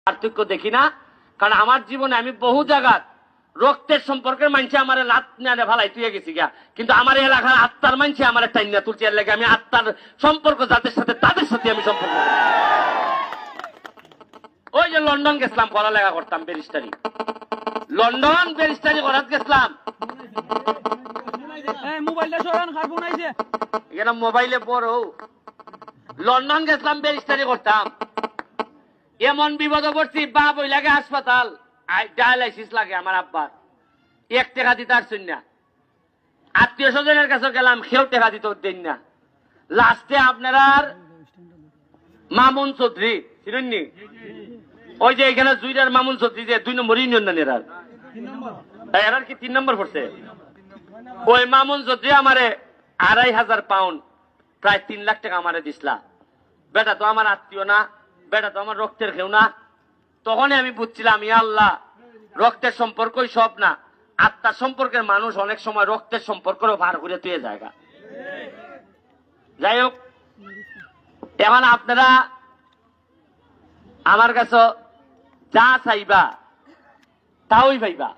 পার্থক্য দেখি না। কারণ আমার জীবনে আমি বহু জায়গা রক্তের সম্পর্কের মানছে আমার লাত নিয়ে ভালাই তুই গেছি গা, কিন্তু আমার এলাকার আত্মার মানছে আমার টাইনা তুলছে, এর লাগে আমি আত্মার সম্পর্ক যাদের সাথে তাদের সাথে আমি সম্পর্ক। ওই যে লন্ডন গেছিলাম পড়ালেখা করতাম ব্যারিস্টারি, লন্ডন ব্যারিস্টারি করাত গেছিলাম। এখানে মোবাইলে বড় লন্ডন গেছিলাম ব্যারিস্টারি করতাম। এমন বিপদে পড়ছি, বাপ ওই লাগে হাসপাতাল, ডায়ালাইসিস লাগে আমার আব্বার, 1 টাকা দিতে আসছেন না। আত্মীয় স্বজনের কাছে গেলাম, কেউ টাকা দিতে দেন না। লাস্টে আপনারা মামুন চৌধুরী চিনেননি? ওই যে এখানে জুইরার মামুন চৌধুরী যে 2 নম্বর ইউনিয়ন এরার এরার কি 3 নম্বর পড়ছে, ওই মামুন চৌধুরী আমারে 2500 পাউন্ড প্রায় 3 লাখ টাকা আমারে দিসলা। বেটা তো আমার আত্মীয় না, বেটা তো আমার রক্তের কেউ না। তখনই আমি বুঝছিলাম, ইয়া আল্লাহ, রক্তের সম্পর্কই সব না, আত্মার সম্পর্কের মানুষ অনেক সময় রক্তের সম্পর্কও ভার করে তুই জায়গা। যাই হোক, এখন আপনারা আমার কাছে যা চাইবা তাওই পাইবা,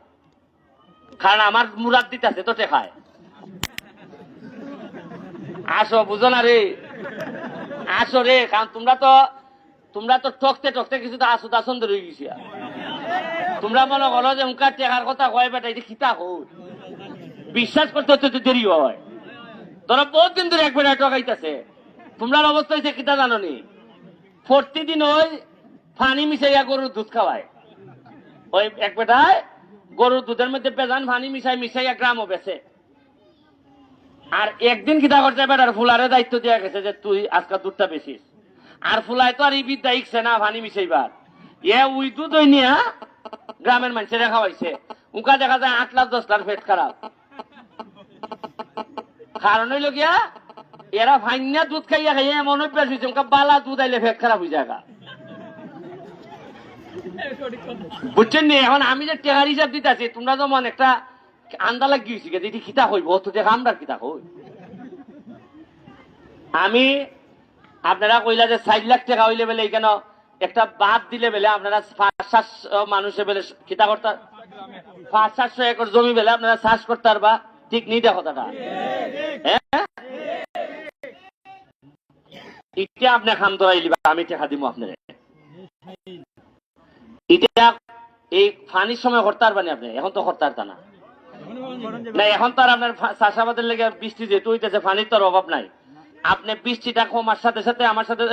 কারণ আমার মুরাদ দিতেছে তো টেকায়। আসো, বুঝো না রে, আসো রে, কারণ তোমরা তো টকতে টকতে কিছু তো আসো দাসন ধরে গেছি। তোমরা মনে করো যে উনকার টেকার কথা কয় বেটা এটা খিতা হোক, বিশ্বাস করতে হতে দেরি হয়। তোরা বহুত দিন ধরে এক বেটা টকাইতেছে, তোমরার অবস্থা হয়েছে খিতা জানো নি? প্রতিদিন ওই পানি মিশাইয়া গরুর দুধ খাওয়ায়, ওই এক বেটায় গরুর দুধের মধ্যে পেজান পানি মিশাইয়া গ্রামও বেছে। আর একদিন খিতা করছে বেটার ফুলারে দায়িত্ব দেওয়া গেছে যে তুই আজকাল দুধটা বেশিস। আর ফুলাই তো আর এই বিদ্যা ইকছে না পানি মিশাইবার, উই দুধ ওই নিয়ে গ্রামের মানুষেরা খাওয়াইছে। উকা দেখা যায় 8 লাখ 10 লাখ পেট খারাপ। কারণ হইল গিয়া এরা ভাইনা দুধ খাইয়া খাইয়া এমন অভ্যাস হয়েছে, উনকা বালা দুধ আইলে পেট খারাপ হয়ে যায়। বুঝছেন নি? এখন আমি যে টেকার হিসাব দিতেছি, তোমরা যেমন একটা আন্দা লাগিয়েছি যদি খিতা হইব তো দেখা আমরা খিতা হই। আমি আপনারা কইলা যে 4 লাখ টাকা হইলে বেলে কেন একটা বাদ দিলে বেলে আপনারা 500 মানুষে বেলে খিতা করতে, 500 একর জমি বেলে আপনারা চাষ করতে পারবা, ঠিক নেই? দেখো কথাটা এটা আপনি খাম ধরাই লিবা, আমি টাকা দিব আপনারা। এটা এই ফানির সময় করতে পারবেন আপনি, এখন তো করতে পারতা না। এখন তো আর আপনার চাষাবাদের লেগে বৃষ্টি যেহেতু হইতেছে, ফানির তো অভাব নাই। আপনি বৃষ্টিটা কমার সাথে সাথে আমার সাথে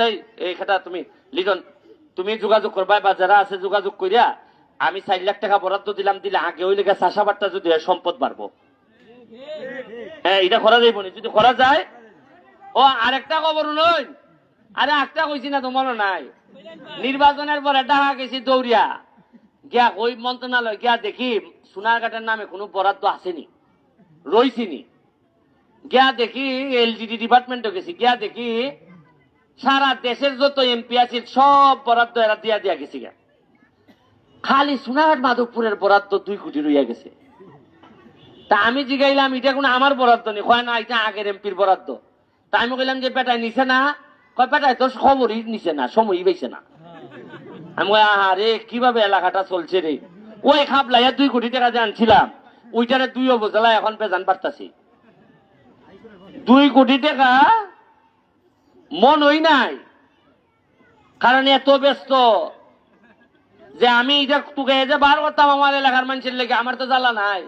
এই খাতা তুমি লিটন তুমি যোগাযোগ করবা, বা যারা আছে যোগাযোগ করিয়া আমি 4 লাখ টাকা বরাদ্দ দিলাম, দিলে আগে ওই লেগে চাষাবাদটা যদি সম্পদ বাড়বো। হ্যাঁ, এটা করা যাইব না যদি করা যায়। ও আরেকটা খবর নই, আরে একটা কইছি না তোমার নাই, নির্বাচনের পরে ঢাকা গেছি দৌড়িয়া গিয়া ওই মন্ত্রণালয় গিয়া দেখি সোনারঘাটের নামে কোনো বরাদ্দ আসেনি, রইছিনি। গিয়া দেখি এলজিডি ডিপার্টমেন্টে গেছি, গিয়া দেখি সারা দেশের যত এমপি আছে সব বরাদ্দ এরা দিয়া দিয়া গেছি। খালি সোনারঘাট মাধবপুরের বরাদ্দ 2 কোটি রইয়া গেছে। তা আমি জিগাইলাম এটা কোনো আমার বরাদ্দ নেই, কয় না এটা আগের এমপির বরাদ্দ। তা আমি কইলাম যে বেটায় নিছে না, কয় বেটায় তো খবরই নিছে না, সময়ই পাইছে না। আমি আরে কিভাবে এলাকাটা চলছে রে, ওই খাবলাইয়া 2 কোটি টাকা যে আনছিলাম ওইটারে 2 উপজেলা এখন পেজান পারতাছি। 2 কোটি টাকা মনই নাই, কারণ এত ব্যস্ত যে আমি এটা তোকে যে বার করতাম আমার এলাকার মানুষের লেগে, আমার তো জ্বালা নাই।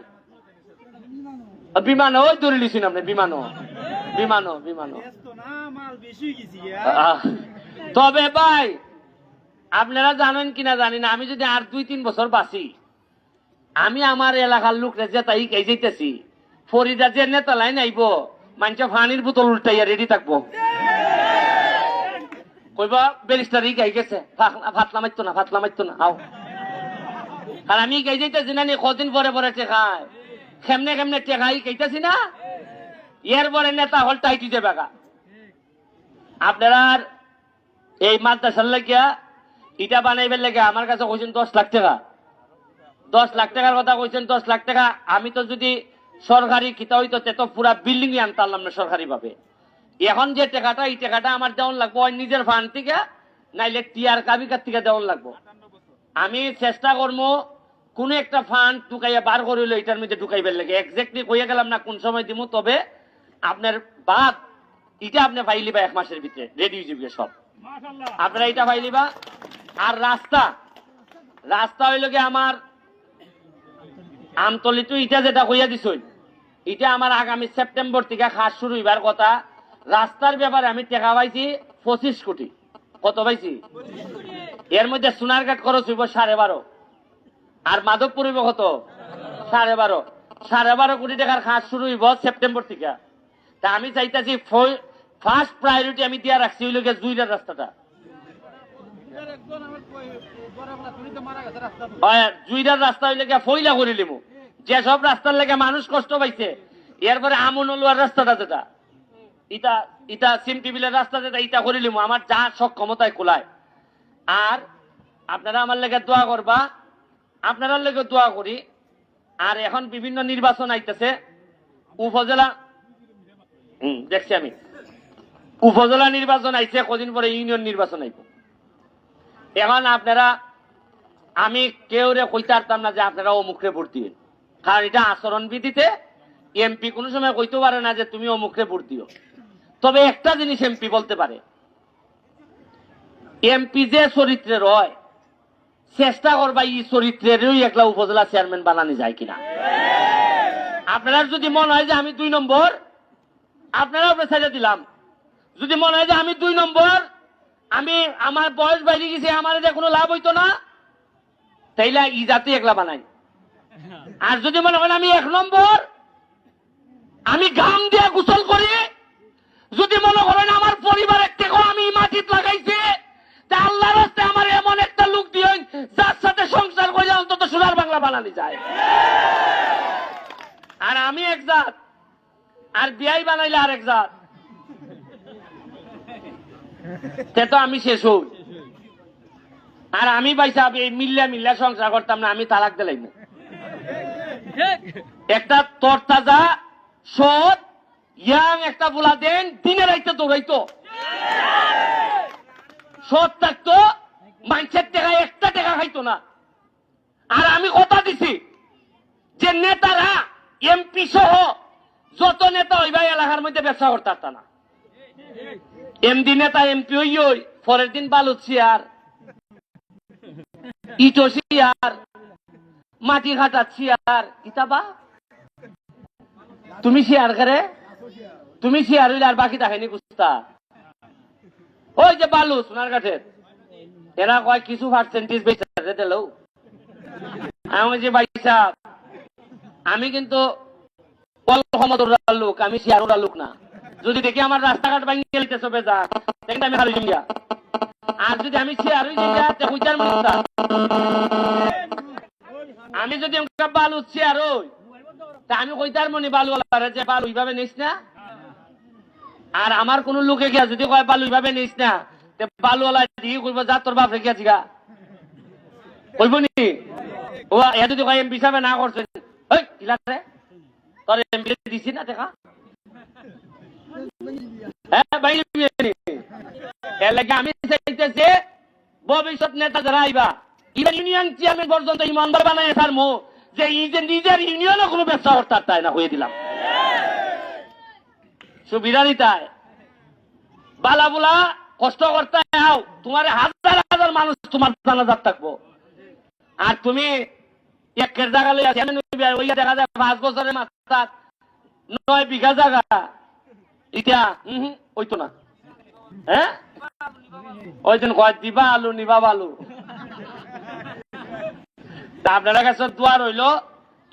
বিমানও ওই ধরে লিছি আপনি, বিমানও। তবে ভাই আপনারা জানেন কিনা জানি না, আমি যদি আর 2-3 বছর বাঁচি, আমি আমার এলাকার লোকরা যে তাই কে যাইতেছি, ফরিদা যে নেতা লাইন আইব মানুষ পানির বোতল উল্টাইয়া রেডি থাকবো, কইবা ব্যারিস্টার গাই গেছে, ফাতলা মারতো না আও। আর আমি গাই যাইতেছি না, কদিন পরে পরে টেকায় কেমনে টেকাই গাইতেছি না, এর পরে নেতা হলটা হাইটি যাবে। আপনারা এই মাদ্রাসার লাগিয়া ইটা বানাইবার লাগে আমার কাছে কইছেন 10 লাখ টাকা, 10 লাখ টাকার কথা কইছেন। 10 লাখ টাকা আমি তো যদি সরকারি কিতা হইতো তো পুরা বিল্ডিং আনতাম না সরকারি ভাবে। এখন যে টাকাটা, এই টাকাটা আমার দেওয়ান লাগবো ওই নিজের ফান্ড থেকে, নাইলে টিআর কাবিকার থেকে দেওয়ান লাগবো। আমি চেষ্টা করবো কোন একটা ফান্ড ঢুকাইয়া বার করিল এটার মধ্যে ঢুকাইবার লাগে এক্স্যাক্টলি কইয়া গেলাম না কোন সময় দিব, তবে আপনার বাদ এটা আপনি পাইলিবা 1 মাসের ভিতরে রেডি হয়ে যাবে সব, আপনারা এটা পাইলিবা। আর রাস্তা রাস্তা হইল গিয়ে আমার আমতলি তো ইটা যেটা কইয়া দিছ এটা আমার আগামী সেপ্টেম্বর থেকে কাজ শুরু হইবার কথা। রাস্তার ব্যাপারে আমি টাকা পাইছি 25 কোটি। কত পাইছি? এর মধ্যে সোনারঘাট খরচ হইব 12.5, আর মাধবপুর হইব কত? 12.5। 12.5 কোটি টাকার কাজ শুরু হইব সেপ্টেম্বর থেকে। তা আমি চাইতেছি ফার্স্ট প্রায়োরিটি আমি দিয়া রাখছি হইল গিয়ে জুইলার রাস্তাটা। জুইলার রাস্তা হইলে গিয়ে ফইলা করে লিমু, যেসব রাস্তার লেগে মানুষ কষ্ট পাইছে। এরপরে আমনলুয়ার রাস্তাটা যেটা ইটা ইটা সিম টিবিলের রাস্তা যেটা ইটা করে লিমু আমার যা সক্ষমতায় কোলায়। আর আপনারা আমার লেগে দোয়া করবা, আপনারা লেগে দোয়া করি। আর এখন বিভিন্ন নির্বাচন আইতেছে, উপজেলা দেখছি আমি উপজেলা নির্বাচন আইছে, কদিন পরে ইউনিয়ন নির্বাচন আইব। এখন আপনারা আমি কেউ রে কইতে পারতাম না যে আপনারা অমুকরে ভোট দিবেন, কারণ এটা আচরণবিধিতে এমপি কোনো সময় কইতে পারে না যে তুমি অমুকরে ভোট দিও। তবে একটা জিনিস এমপি বলতে পারে, এমপি যে চরিত্রের হয় চেষ্টা করবা এই চরিত্রেরই একলা উপজেলা চেয়ারম্যান বানানো যায় কিনা। আপনারা যদি মনে হয় যে আমি 2 নম্বর, আপনারা ছেড়ে দিলাম। যদি মনে হয় যে আমি 2 নম্বর, আমি আমার বয়স বাইরে গেছে, আমার যে কোনো লাভ হইতো না, তাইলে ই জাতি একলা বানাই। আর যদি মনে করেন আমি 1 নম্বর, আমি ঘাম দিয়ে গোসল করি, যদি মনে করেন আমার পরিবারের থেকে আমি মাটিত লাগাইছি, তা আল্লাহর রাস্তায় আমার এমন একটা লোক দিয়ে যার সাথে সংসার করে অন্তত সোনার বাংলা বানানো যায়। আর আমি এক জাত, আর বিয়াই বানাইলে আর এক জাত, তে তো আমি শেষ হই। আর আমি বাইসা মিল্লা সংসার করতাম না, আমি তালাক দিলাই না। একটা তরতাজা সৎ ইয়াং একটা বলা দেন দিনে রাইতে দৌড়াইতো, সৎ থাকতো, মানুষের টাকা একটা টাকা খাইতো না। আর আমি কথা দিছি যে নেতারা এমপি সহ যত নেতা হইবা এলাকার মধ্যে ব্যবসা করতে পারত না। এমডি নেতা এমপি হই পরের দিন বালুত চেয়ার, ইটো চেয়ার, মাটি ঘাটার চেয়ার, ইতাবা তুমি শেয়ার করে, তুমি শেয়ার হইলে আর বাকি দেখেনি কুস্তা। ওই যে বালু সোনার কাঠের এরা কয় কিছু পার্সেন্টেজ বেঁচে দিল। আমি যে বাইসা আমি কিন্তু কল ক্ষমতার লোক, আমি শেয়ার ওরা লোক না। যদি দেখি আমার রাস্তাঘাট ভাঙিয়ে গেলিতে সবে যা দেখি আমি হারিয়ে যাই। আর যদি আমি শেয়ার হয়ে যাই হুইটার মানুষ, আমি যদি বালু শেয়ার হই তা আমি কইতার মনে বালুওয়ালা যে বালু এইভাবে নিস না। আর আমার কোন লোকে গিয়া যদি কয় বালু এইভাবে নিস না, বালুওয়ালা দিয়ে কইব যা তোর বাপ রেখে জিগা কইব নি। ও এ যদি কয় এমপি সাহেব না করছেন, ওই ইলাতে তোর এমপি দিছি না দেখা। হ্যাঁ ভাই, এর লাগে আমি চাইতেছি ভবিষ্যৎ নেতা যারা আইবা ইভেন ইউনিয়ন চেয়ারম্যান পর্যন্ত ইমানদার বানায় তার মো যে নিজের ইউনিয়নও কোনো ব্যবসা করতে তাই না হয়ে দিলাম সুবিধা নিতায় বালা বুলা কষ্ট করতে আও, তোমার হাজার হাজার মানুষ তোমার জানাজার থাকবো। আর তুমি একের জায়গা লইয়া দেখা যায় 5 বছরের মাথা 9 বিঘা জায়গা, এটা ওইতো না। হ্যাঁ ওই দিন কয় দিবা আলু নিবা বালু। আপনারা কাছে দোয়া রইল,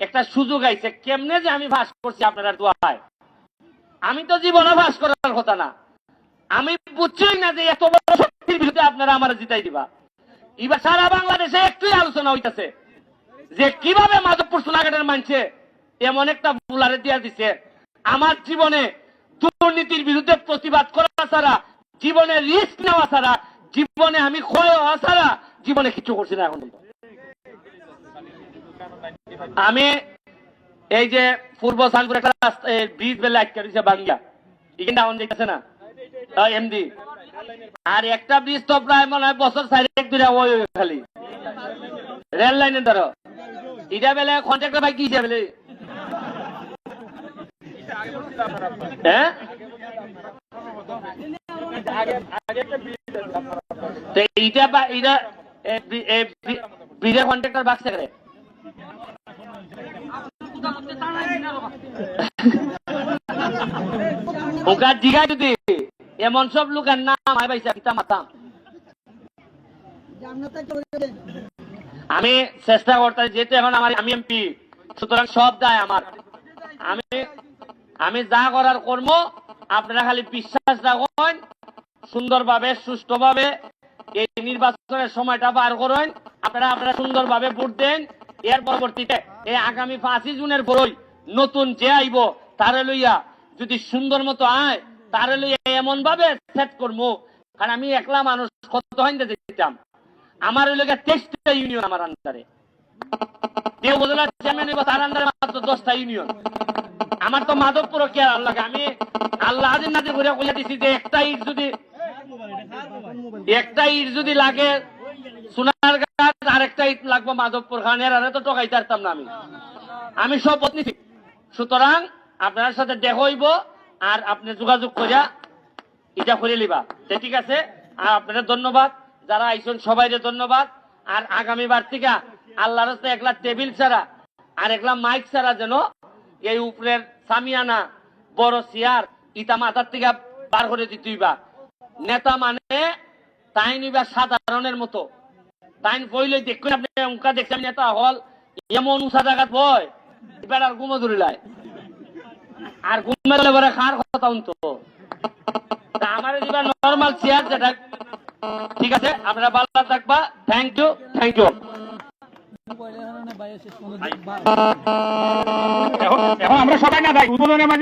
একটা সুযোগ আইছে কেমনে যে আমি ভাস করছি আপনারা দোয়ায়। আমি তো জীবনে ভাস করার কথা না, আমি বুঝছই না যে এত বড় শক্তির বিরুদ্ধে আপনারা আমার জিতাই দিবা। এবার সারা বাংলাদেশে একটুই আলোচনা হইতেছে যে কিভাবে মাধবপুর সোনাঘাটের মানছে এমন একটা বুলারে দিয়া দিছে। আমার জীবনে দুর্নীতির বিরুদ্ধে প্রতিবাদ করা ছাড়া, জীবনে রিস্ক নেওয়া ছাড়া, জীবনে আমি ক্ষয় হওয়া ছাড়া জীবনে কিছু করছি না। এখন আমি এই যে পূর্ব সানপুর একটা ব্রিজ বেলা আটকে দিচ্ছে বাঙ্গিয়া, এখানটা অন দেখতেছে না এমডি। আর একটা ব্রিজ তো প্রায় মনে হয় বছর 4 খালি রেল লাইনে ধরো এটা বেলে কন্ট্রাক্টর ভাই কি বেলে হ্যাঁ এইটা বা এটা ব্রিজের কন্ট্রাক্টর বাক্স করে ওকার জিগা যদি এমন সব লোকের নাম আই পাইছে পিতা মাতা আমি চেষ্টা করতে যেহেতু এখন আমার আমি এমপি সুতরাং সব দায় আমার আমি যা করার কর্ম আপনারা খালি বিশ্বাস রাখুন সুন্দরভাবে সুষ্ঠুভাবে এই নির্বাচনের সময়টা পার করুন আপনারা সুন্দরভাবে ভোট দেন এর পরবর্তীতে এই আগামী 5 জুনের পরই নতুন যে আইব তারে লইয়া যদি সুন্দর মতো আয় তারে লইয়া এমন ভাবে সেট করবো কারণ আমি একলা মানুষ কত হাইন্দে দিতাম আমার ওই লোকের 23টা ইউনিয়ন আমার আন্ডারে দেও বদলা চেয়ারম্যান হইব তার আন্ডারে মাত্র 10টা ইউনিয়ন আমার তো মাধবপুর কে আর লাগে আমি আল্লাহ হাজির নাজির করে কইয়া দিছি যে একটা ইট যদি লাগে সোনার গাছ আর একটা ইট লাগবে মাধবপুর খানের আর তো টকাইতে পারতাম না আমি সব নিছি সুতরাং আপনার সাথে দেখা হইব আর আপনি যোগাযোগ করিয়া এটা করে লিবা ঠিক আছে আর আপনাদের ধন্যবাদ যারা আইসন সবাইকে ধন্যবাদ আর আগামীবার থেকে আল্লাহর রাস্তায় একলা টেবিল ছাড়া আর একলা মাইক ছাড়া যেন এই উপরের সামিয়ানা বড় চেয়ার ইটা মাথার থেকে বার করে দিতেইবা নেতা মানে তাই নিবা সাধারণের মতো তাই বইলে দেখুন আপনি উনকা দেখছেন নেতা হল এমন উঁচা জায়গাত বয় এবার আর ঘুমো ধরিলায় আর ঘুমালে পরে খার কথা উনতো আমার দিবা নর্মাল চেয়ার যেটা ঠিক আছে আপনারা ভালো থাকবা থ্যাংক ইউ এখন আমরা সবাই না যাই উদ্বোধনের মাঝে